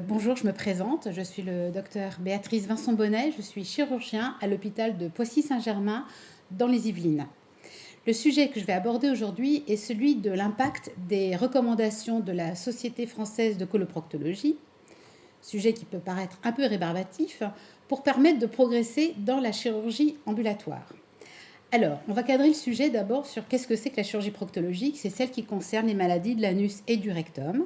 Bonjour, je me présente. Je suis le docteur Béatrice Vincent-Bonnet. Je suis chirurgien à l'hôpital de Poissy-Saint-Germain dans les Yvelines. Le sujet que je vais aborder aujourd'hui est celui de l'impact des recommandations de la Société française de coloproctologie, sujet qui peut paraître un peu rébarbatif, pour permettre de progresser dans la chirurgie ambulatoire. Alors, on va cadrer le sujet d'abord sur qu'est-ce que c'est que la chirurgie proctologique. C'est celle qui concerne les maladies de l'anus et du rectum.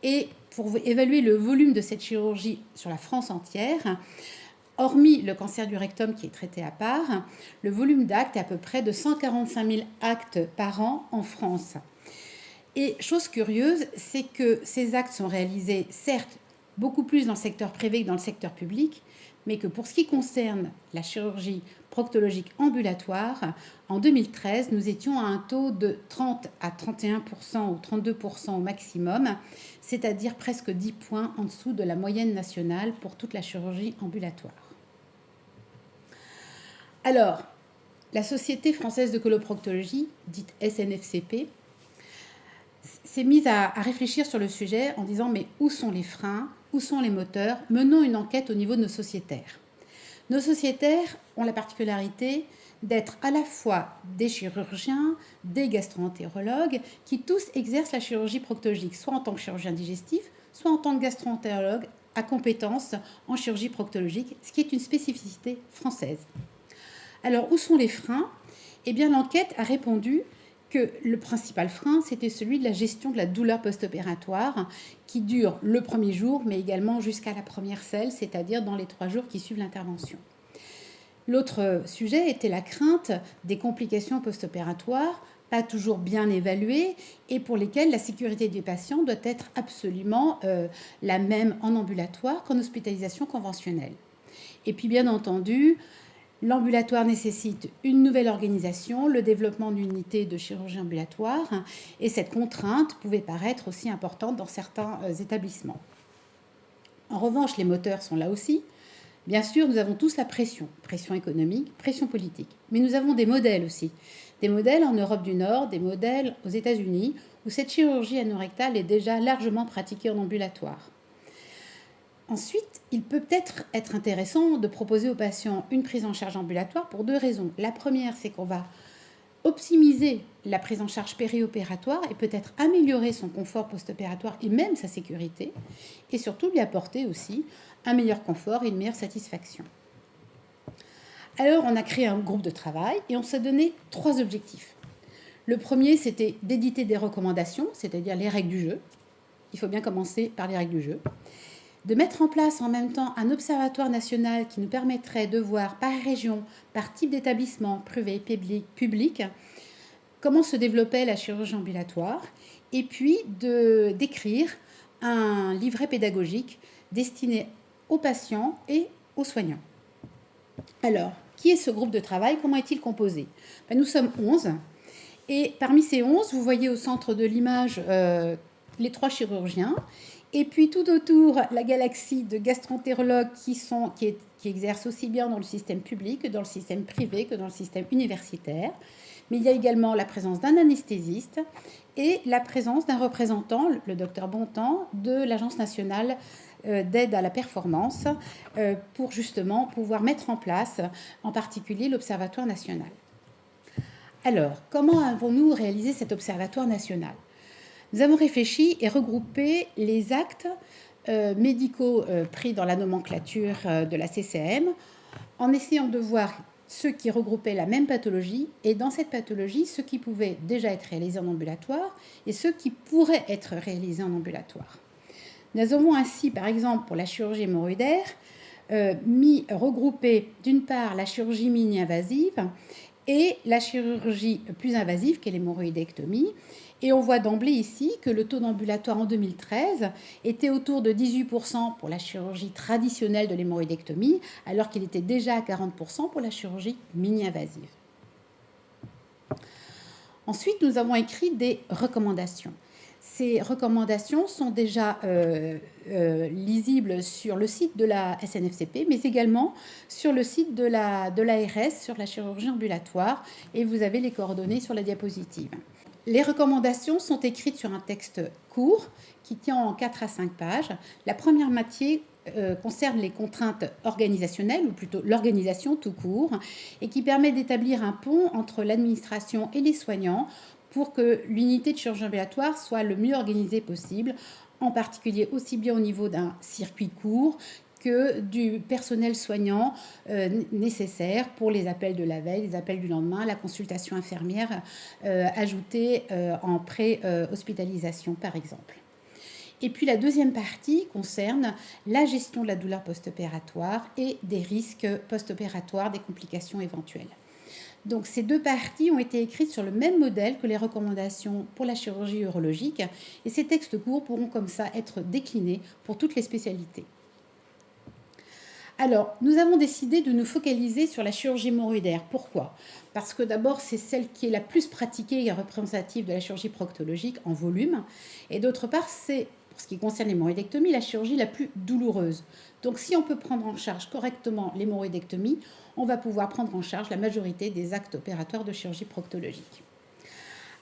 Et pour évaluer le volume de cette chirurgie sur la France entière, hormis le cancer du rectum qui est traité à part, le volume d'actes est à peu près de 145 000 actes par an en France. Et chose curieuse, c'est que ces actes sont réalisés, certes, beaucoup plus dans le secteur privé que dans le secteur public, mais que pour ce qui concerne la chirurgie proctologique ambulatoire, en 2013, nous étions à un taux de 30 à 31% ou 32% au maximum, c'est-à-dire presque 10 points en dessous de la moyenne nationale pour toute la chirurgie ambulatoire. Alors, la Société française de coloproctologie, dite SNFCP, s'est mise à réfléchir sur le sujet en disant « mais où sont les freins ? Où sont les moteurs ? Menons une enquête au niveau de nos sociétaires. » Nos sociétaires ont la particularité d'être à la fois des chirurgiens, des gastro-entérologues, qui tous exercent la chirurgie proctologique, soit en tant que chirurgien digestif, soit en tant que gastro-entérologue à compétences en chirurgie proctologique, ce qui est une spécificité française. Alors, où sont les freins ? Eh bien, l'enquête a répondu que le principal frein, c'était celui de la gestion de la douleur post-opératoire qui dure le premier jour, mais également jusqu'à la première selle, c'est-à-dire dans les 3 jours qui suivent l'intervention. L'autre sujet était la crainte des complications post-opératoires, pas toujours bien évaluées, et pour lesquelles la sécurité des patients doit être absolument la même en ambulatoire qu'en hospitalisation conventionnelle. Et puis, bien entendu, l'ambulatoire nécessite une nouvelle organisation, le développement d'unités de chirurgie ambulatoire, et cette contrainte pouvait paraître aussi importante dans certains établissements. En revanche, les moteurs sont là aussi. Bien sûr, nous avons tous la pression économique, pression politique, mais nous avons des modèles aussi. Des modèles en Europe du Nord, des modèles aux États-Unis, où cette chirurgie anorectale est déjà largement pratiquée en ambulatoire. Ensuite, il peut peut-être être intéressant de proposer aux patients une prise en charge ambulatoire pour 2 raisons. La première, c'est qu'on va optimiser la prise en charge périopératoire et peut-être améliorer son confort post-opératoire et même sa sécurité, et surtout lui apporter aussi un meilleur confort et une meilleure satisfaction. Alors, on a créé un groupe de travail et on s'est donné 3 objectifs. Le premier, c'était d'éditer des recommandations, c'est-à-dire les règles du jeu. Il faut bien commencer par les règles du jeu. De mettre en place en même temps un observatoire national qui nous permettrait de voir par région, par type d'établissement, privé, public, comment se développait la chirurgie ambulatoire, et puis d'écrire un livret pédagogique destiné aux patients et aux soignants. Alors, qui est ce groupe de travail ? Comment est-il composé ? Nous sommes 11, et parmi ces 11, vous voyez au centre de l'image les 3 chirurgiens, et puis tout autour, la galaxie de gastro-entérologues qui exercent aussi bien dans le système public que dans le système privé que dans le système universitaire. Mais il y a également la présence d'un anesthésiste et la présence d'un représentant, le docteur Bontemps, de l'Agence nationale d'aide à la performance pour justement pouvoir mettre en place en particulier l'Observatoire national. Alors, comment avons-nous réalisé cet Observatoire national ? Nous avons réfléchi et regroupé les actes médicaux pris dans la nomenclature de la CCM en essayant de voir ceux qui regroupaient la même pathologie et dans cette pathologie, ceux qui pouvaient déjà être réalisés en ambulatoire et ceux qui pourraient être réalisés en ambulatoire. Nous avons ainsi, par exemple, pour la chirurgie hémorroïdaire, regroupé d'une part la chirurgie mini-invasive et la chirurgie plus invasive qu'est l'hémorroïdectomie. Et on voit d'emblée ici que le taux d'ambulatoire en 2013 était autour de 18% pour la chirurgie traditionnelle de l'hémorroïdectomie, alors qu'il était déjà à 40% pour la chirurgie mini-invasive. Ensuite, nous avons écrit des recommandations. Ces recommandations sont déjà lisibles sur le site de la SNFCP, mais également sur le site de l'ARS, sur la chirurgie ambulatoire, et vous avez les coordonnées sur la diapositive. Les recommandations sont écrites sur un texte court qui tient en 4 à 5 pages. La première moitié concerne les contraintes organisationnelles, ou plutôt l'organisation tout court, et qui permet d'établir un pont entre l'administration et les soignants pour que l'unité de chirurgie ambulatoire soit le mieux organisée possible, en particulier aussi bien au niveau d'un circuit court que du personnel soignant nécessaire pour les appels de la veille, les appels du lendemain, la consultation infirmière ajoutée en pré-hospitalisation par exemple. Et puis la deuxième partie concerne la gestion de la douleur post-opératoire et des risques post-opératoires, des complications éventuelles. Donc ces deux parties ont été écrites sur le même modèle que les recommandations pour la chirurgie urologique et ces textes courts pourront comme ça être déclinés pour toutes les spécialités. Alors, nous avons décidé de nous focaliser sur la chirurgie hémorroïdaire. Pourquoi ? Parce que d'abord, c'est celle qui est la plus pratiquée et représentative de la chirurgie proctologique en volume. Et d'autre part, c'est, pour ce qui concerne l'hémorroïdectomie, la chirurgie la plus douloureuse. Donc, si on peut prendre en charge correctement l'hémorroïdectomie, on va pouvoir prendre en charge la majorité des actes opératoires de chirurgie proctologique.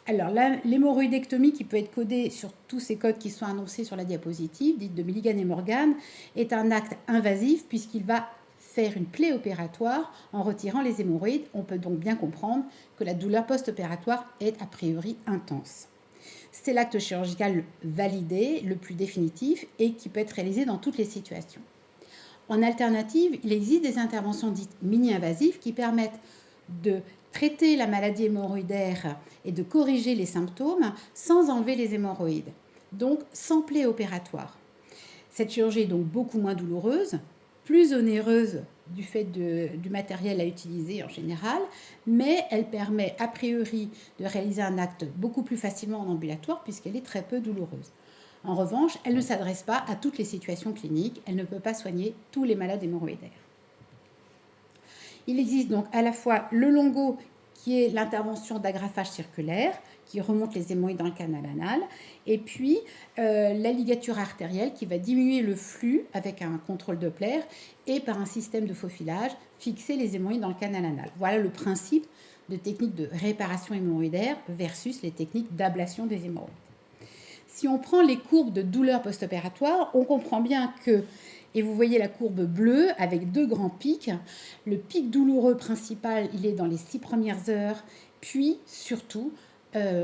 Alors, l'hémorroïdectomie, qui peut être codée sur tous ces codes qui sont annoncés sur la diapositive, dite de Milligan et Morgan, est un acte invasif puisqu'il va faire une plaie opératoire en retirant les hémorroïdes. On peut donc bien comprendre que la douleur post-opératoire est a priori intense. C'est l'acte chirurgical validé, le plus définitif et qui peut être réalisé dans toutes les situations. En alternative, il existe des interventions dites mini-invasives qui permettent de traiter la maladie hémorroïdaire et de corriger les symptômes sans enlever les hémorroïdes, donc sans plaie opératoire. Cette chirurgie est donc beaucoup moins douloureuse, plus onéreuse du fait du matériel à utiliser en général, mais elle permet a priori de réaliser un acte beaucoup plus facilement en ambulatoire puisqu'elle est très peu douloureuse. En revanche, elle ne s'adresse pas à toutes les situations cliniques, elle ne peut pas soigner tous les malades hémorroïdaires. Il existe donc à la fois le longo, qui est l'intervention d'agrafage circulaire, qui remonte les hémorroïdes dans le canal anal, et puis la ligature artérielle qui va diminuer le flux avec un contrôle Doppler et par un système de faux filage, fixer les hémorroïdes dans le canal anal. Voilà le principe de techniques de réparation hémorroïdaire versus les techniques d'ablation des hémorroïdes. Si on prend les courbes de douleur post-opératoire, on comprend bien que, et vous voyez la courbe bleue avec deux grands pics, le pic douloureux principal, il est dans les 6 premières heures, puis surtout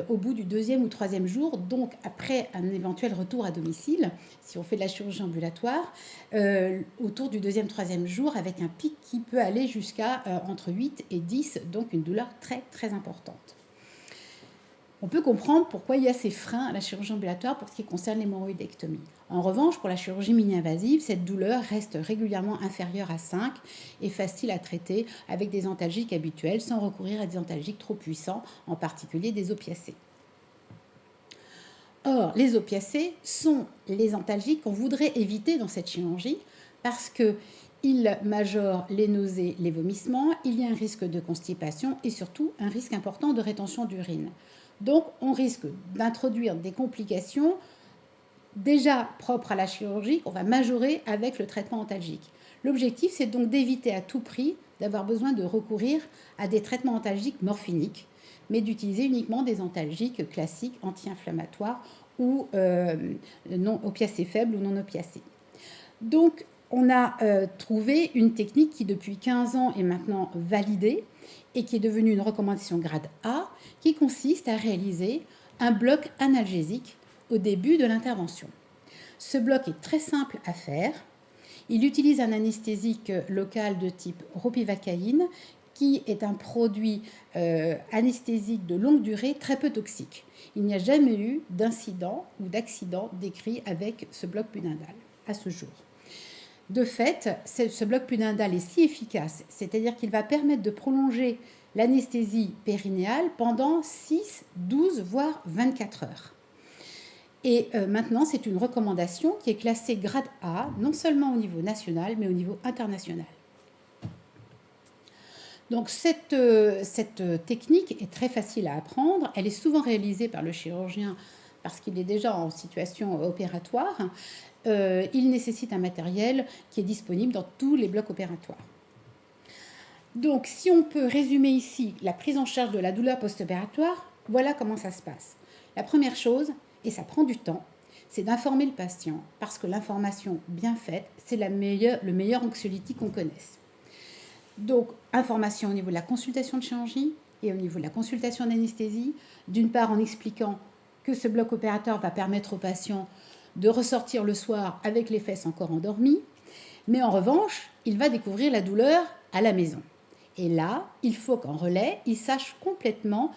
au bout du 2e ou 3e jour, donc après un éventuel retour à domicile, si on fait de la chirurgie ambulatoire, autour du 2e, 3e jour, avec un pic qui peut aller jusqu'à entre 8 et 10, donc une douleur très très importante. On peut comprendre pourquoi il y a ces freins à la chirurgie ambulatoire pour ce qui concerne l'hémorroïdectomie. En revanche, pour la chirurgie mini-invasive, cette douleur reste régulièrement inférieure à 5 et facile à traiter avec des antalgiques habituels sans recourir à des antalgiques trop puissants, en particulier des opiacés. Or, les opiacés sont les antalgiques qu'on voudrait éviter dans cette chirurgie parce qu'ils majorent les nausées, les vomissements, il y a un risque de constipation et surtout un risque important de rétention d'urine. Donc, on risque d'introduire des complications déjà propres à la chirurgie qu'on va majorer avec le traitement antalgique. L'objectif, c'est donc d'éviter à tout prix d'avoir besoin de recourir à des traitements antalgiques morphiniques, mais d'utiliser uniquement des antalgiques classiques anti-inflammatoires ou non opiacés faibles ou non opiacés. Donc, on a trouvé une technique qui, depuis 15 ans, est maintenant validée et qui est devenue une recommandation grade A, qui consiste à réaliser un bloc analgésique au début de l'intervention. Ce bloc est très simple à faire. Il utilise un anesthésique local de type ropivacaïne, qui est un produit anesthésique de longue durée très peu toxique. Il n'y a jamais eu d'incident ou d'accident décrit avec ce bloc pudendal à ce jour. De fait, ce bloc pudendal est si efficace, c'est-à-dire qu'il va permettre de prolonger l'anesthésie périnéale pendant 6, 12, voire 24 heures. Et maintenant, c'est une recommandation qui est classée grade A, non seulement au niveau national, mais au niveau international. Donc cette technique est très facile à apprendre. Elle est souvent réalisée par le chirurgien parce qu'il est déjà en situation opératoire. Il nécessite un matériel qui est disponible dans tous les blocs opératoires. Donc, si on peut résumer ici la prise en charge de la douleur post-opératoire, voilà comment ça se passe. La première chose, et ça prend du temps, c'est d'informer le patient, parce que l'information bien faite, c'est le meilleur anxiolytique qu'on connaisse. Donc, information au niveau de la consultation de chirurgie et au niveau de la consultation d'anesthésie, d'une part en expliquant que ce bloc opératoire va permettre au patient de ressortir le soir avec les fesses encore endormies, mais en revanche, il va découvrir la douleur à la maison. Et là, il faut qu'en relais, il sache complètement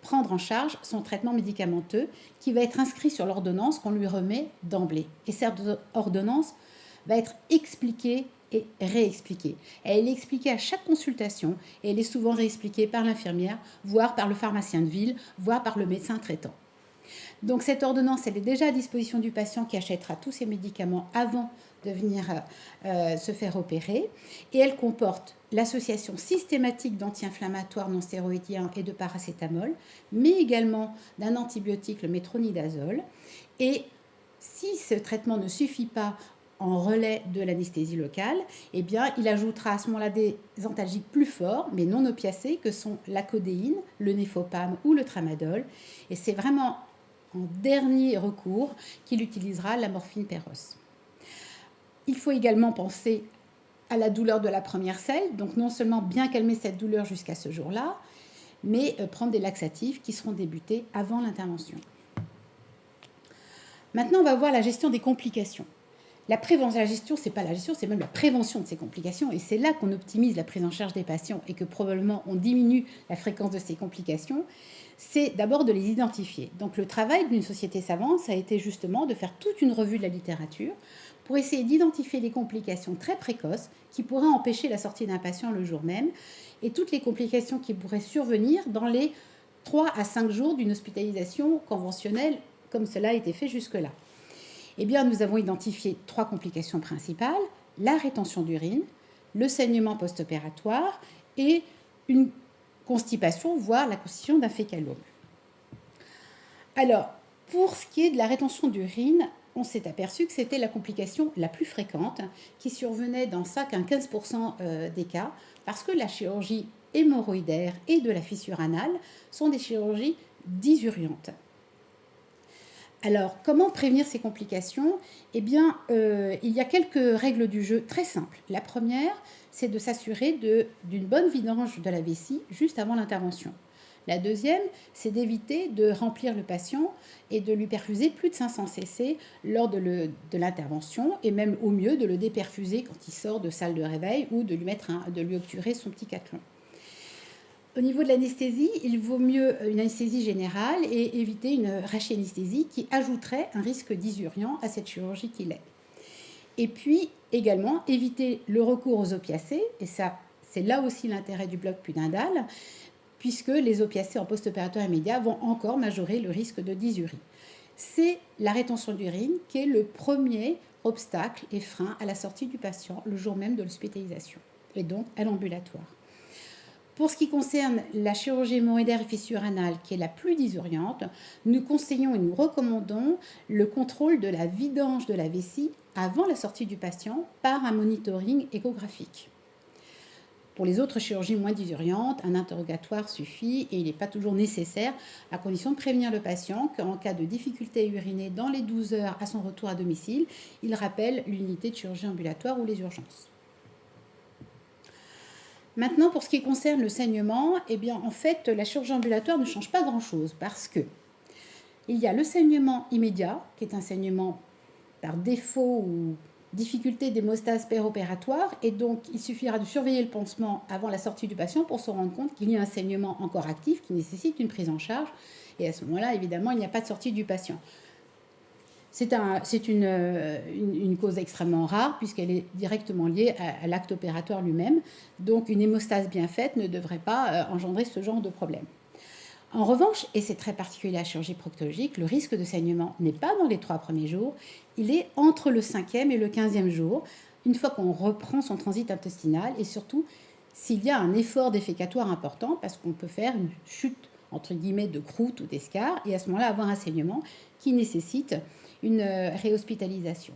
prendre en charge son traitement médicamenteux qui va être inscrit sur l'ordonnance qu'on lui remet d'emblée. Et cette ordonnance va être expliquée et réexpliquée. Elle est expliquée à chaque consultation et elle est souvent réexpliquée par l'infirmière, voire par le pharmacien de ville, voire par le médecin traitant. Donc cette ordonnance, elle est déjà à disposition du patient qui achètera tous ses médicaments avant de venir se faire opérer. Et elle comporte l'association systématique d'anti-inflammatoires non stéroïdiens et de paracétamol, mais également d'un antibiotique, le métronidazole. Et si ce traitement ne suffit pas en relais de l'anesthésie locale, eh bien, il ajoutera à ce moment-là des antalgiques plus forts, mais non opiacés, que sont la codéine, le néfopam ou le tramadol. Et c'est vraiment en dernier recours qu'il utilisera la morphine Péros. Il faut également penser à la douleur de la première selle, donc non seulement bien calmer cette douleur jusqu'à ce jour-là, mais prendre des laxatifs qui seront débutés avant l'intervention. Maintenant, on va voir la gestion des complications. La gestion, c'est pas la gestion, c'est même la prévention de ces complications. Et c'est là qu'on optimise la prise en charge des patients et que probablement on diminue la fréquence de ces complications. C'est d'abord de les identifier. Donc le travail d'une société savante, ça a été justement de faire toute une revue de la littérature pour essayer d'identifier les complications très précoces qui pourraient empêcher la sortie d'un patient le jour même et toutes les complications qui pourraient survenir dans les 3 à 5 jours d'une hospitalisation conventionnelle comme cela a été fait jusque-là. Eh bien, nous avons identifié 3 complications principales, la rétention d'urine, le saignement post-opératoire et une constipation, voire la constitution d'un fécalome. Alors, pour ce qui est de la rétention d'urine, on s'est aperçu que c'était la complication la plus fréquente qui survenait dans 5 à 15% des cas parce que la chirurgie hémorroïdaire et de la fissure anale sont des chirurgies disuriantes. Alors, comment prévenir ces complications? Eh bien, il y a quelques règles du jeu très simples. La première, c'est de s'assurer d'une bonne vidange de la vessie juste avant l'intervention. La deuxième, c'est d'éviter de remplir le patient et de lui perfuser plus de 500 cc lors de l'intervention et même au mieux de le déperfuser quand il sort de salle de réveil ou de lui obturer son petit cathlon. Au niveau de l'anesthésie, il vaut mieux une anesthésie générale et éviter une rachianesthésie qui ajouterait un risque disuriant à cette chirurgie qu'il est. Et puis également éviter le recours aux opiacés, et ça c'est là aussi l'intérêt du bloc pudendal, puisque les opiacés en post-opératoire immédiat vont encore majorer le risque de dysurie. C'est la rétention d'urine qui est le premier obstacle et frein à la sortie du patient le jour même de l'hospitalisation, et donc à l'ambulatoire. Pour ce qui concerne la chirurgie hémorroïdaire et fissure anale, qui est la plus disuriante, nous conseillons et nous recommandons le contrôle de la vidange de la vessie avant la sortie du patient par un monitoring échographique. Pour les autres chirurgies moins disuriantes, un interrogatoire suffit et il n'est pas toujours nécessaire, à condition de prévenir le patient qu'en cas de difficulté à uriner dans les 12 heures à son retour à domicile, il rappelle l'unité de chirurgie ambulatoire ou les urgences. Maintenant, pour ce qui concerne le saignement, eh bien, en fait, la chirurgie ambulatoire ne change pas grand-chose parce que il y a le saignement immédiat, qui est un saignement par défaut ou difficulté d'hémostase péropératoire, et donc il suffira de surveiller le pansement avant la sortie du patient pour se rendre compte qu'il y a un saignement encore actif qui nécessite une prise en charge, et à ce moment-là, évidemment, il n'y a pas de sortie du patient. C'est une cause extrêmement rare puisqu'elle est directement liée à l'acte opératoire lui-même. Donc une hémostase bien faite ne devrait pas engendrer ce genre de problème. En revanche, et c'est très particulier à la chirurgie proctologique, le risque de saignement n'est pas dans les 3 premiers jours, il est entre le 5e et le 15e jour, une fois qu'on reprend son transit intestinal et surtout s'il y a un effort défécatoire important parce qu'on peut faire une chute entre guillemets de croûte ou d'escarre et à ce moment-là avoir un saignement qui nécessite une réhospitalisation.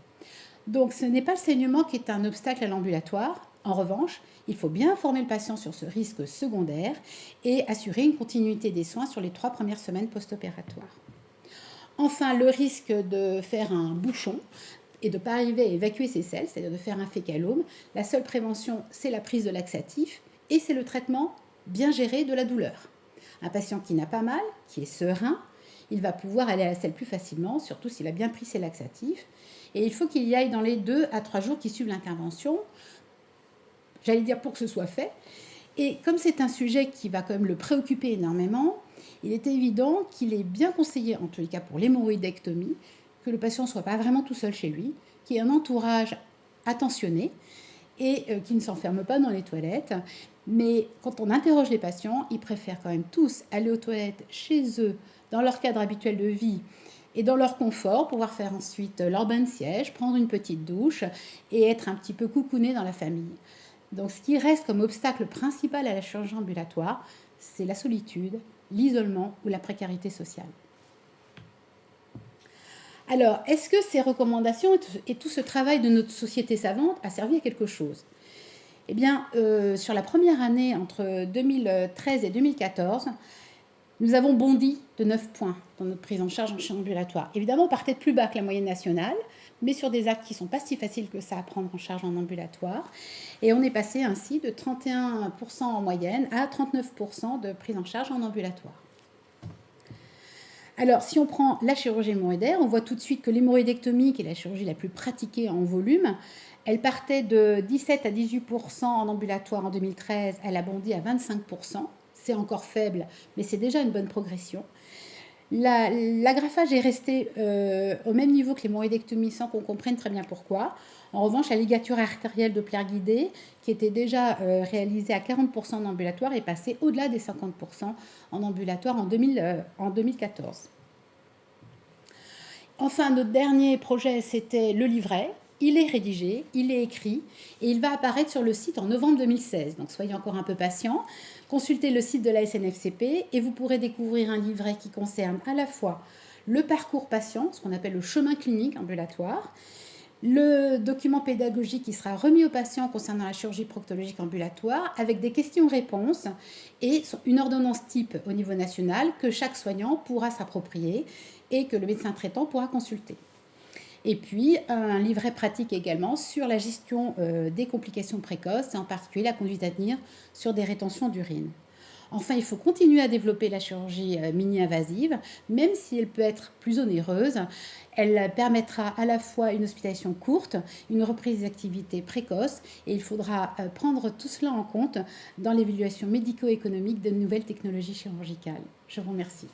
Donc ce n'est pas le saignement qui est un obstacle à l'ambulatoire, En revanche, il faut bien informer le patient sur ce risque secondaire et assurer une continuité des soins sur les 3 premières semaines post-opératoires. Enfin, le risque de faire un bouchon et de ne pas arriver à évacuer ses selles, c'est-à-dire de faire un fécalome, la seule prévention, c'est la prise de laxatif et c'est le traitement bien géré de la douleur. Un patient qui n'a pas mal, qui est serein, il va pouvoir aller à la selle plus facilement, surtout s'il a bien pris ses laxatifs. Et il faut qu'il y aille dans les 2 à 3 jours qui suivent l'intervention, j'allais dire pour que ce soit fait. Et comme c'est un sujet qui va quand même le préoccuper énormément, il est évident qu'il est bien conseillé, en tous les cas pour l'hémorroïdectomie, que le patient ne soit pas vraiment tout seul chez lui, qu'il y ait un entourage attentionné et qui ne s'enferme pas dans les toilettes. Mais quand on interroge les patients, ils préfèrent quand même tous aller aux toilettes chez eux, dans leur cadre habituel de vie et dans leur confort, pouvoir faire ensuite leur bain de siège, prendre une petite douche et être un petit peu coucouné dans la famille. Donc ce qui reste comme obstacle principal à la chirurgie ambulatoire, c'est la solitude, l'isolement ou la précarité sociale. Alors, est-ce que ces recommandations et tout ce travail de notre société savante a servi à quelque chose ? Eh bien, sur la première année, entre 2013 et 2014, nous avons bondi de 9 points dans notre prise en charge en chirurgie ambulatoire. Évidemment, on partait de plus bas que la moyenne nationale, mais sur des actes qui ne sont pas si faciles que ça à prendre en charge en ambulatoire. Et on est passé ainsi de 31% en moyenne à 39% de prise en charge en ambulatoire. Alors, si on prend la chirurgie hémorroïdaire, on voit tout de suite que l'hémorroïdectomie, qui est la chirurgie la plus pratiquée en volume, elle partait de 17 à 18% en ambulatoire en 2013, elle a bondi à 25%. C'est encore faible, mais c'est déjà une bonne progression. L'agrafage est resté au même niveau que l'hémorroïdectomie sans qu'on comprenne très bien pourquoi. En revanche, la ligature artérielle Doppler guidée, qui était déjà réalisée à 40% en ambulatoire, est passée au-delà des 50% en ambulatoire en 2014. Enfin, notre dernier projet, c'était le livret. Il est rédigé, il est écrit et il va apparaître sur le site en novembre 2016. Donc soyez encore un peu patients. Consultez le site de la SNFCP et vous pourrez découvrir un livret qui concerne à la fois le parcours patient, ce qu'on appelle le chemin clinique ambulatoire, le document pédagogique qui sera remis aux patients concernant la chirurgie proctologique ambulatoire avec des questions-réponses et une ordonnance type au niveau national que chaque soignant pourra s'approprier et que le médecin traitant pourra consulter. Et puis un livret pratique également sur la gestion des complications précoces et en particulier la conduite à tenir sur des rétentions d'urine. Enfin, il faut continuer à développer la chirurgie mini-invasive, même si elle peut être plus onéreuse. Elle permettra à la fois une hospitalisation courte, une reprise d'activité précoce, et il faudra prendre tout cela en compte dans l'évaluation médico-économique de nouvelles technologies chirurgicales. Je vous remercie.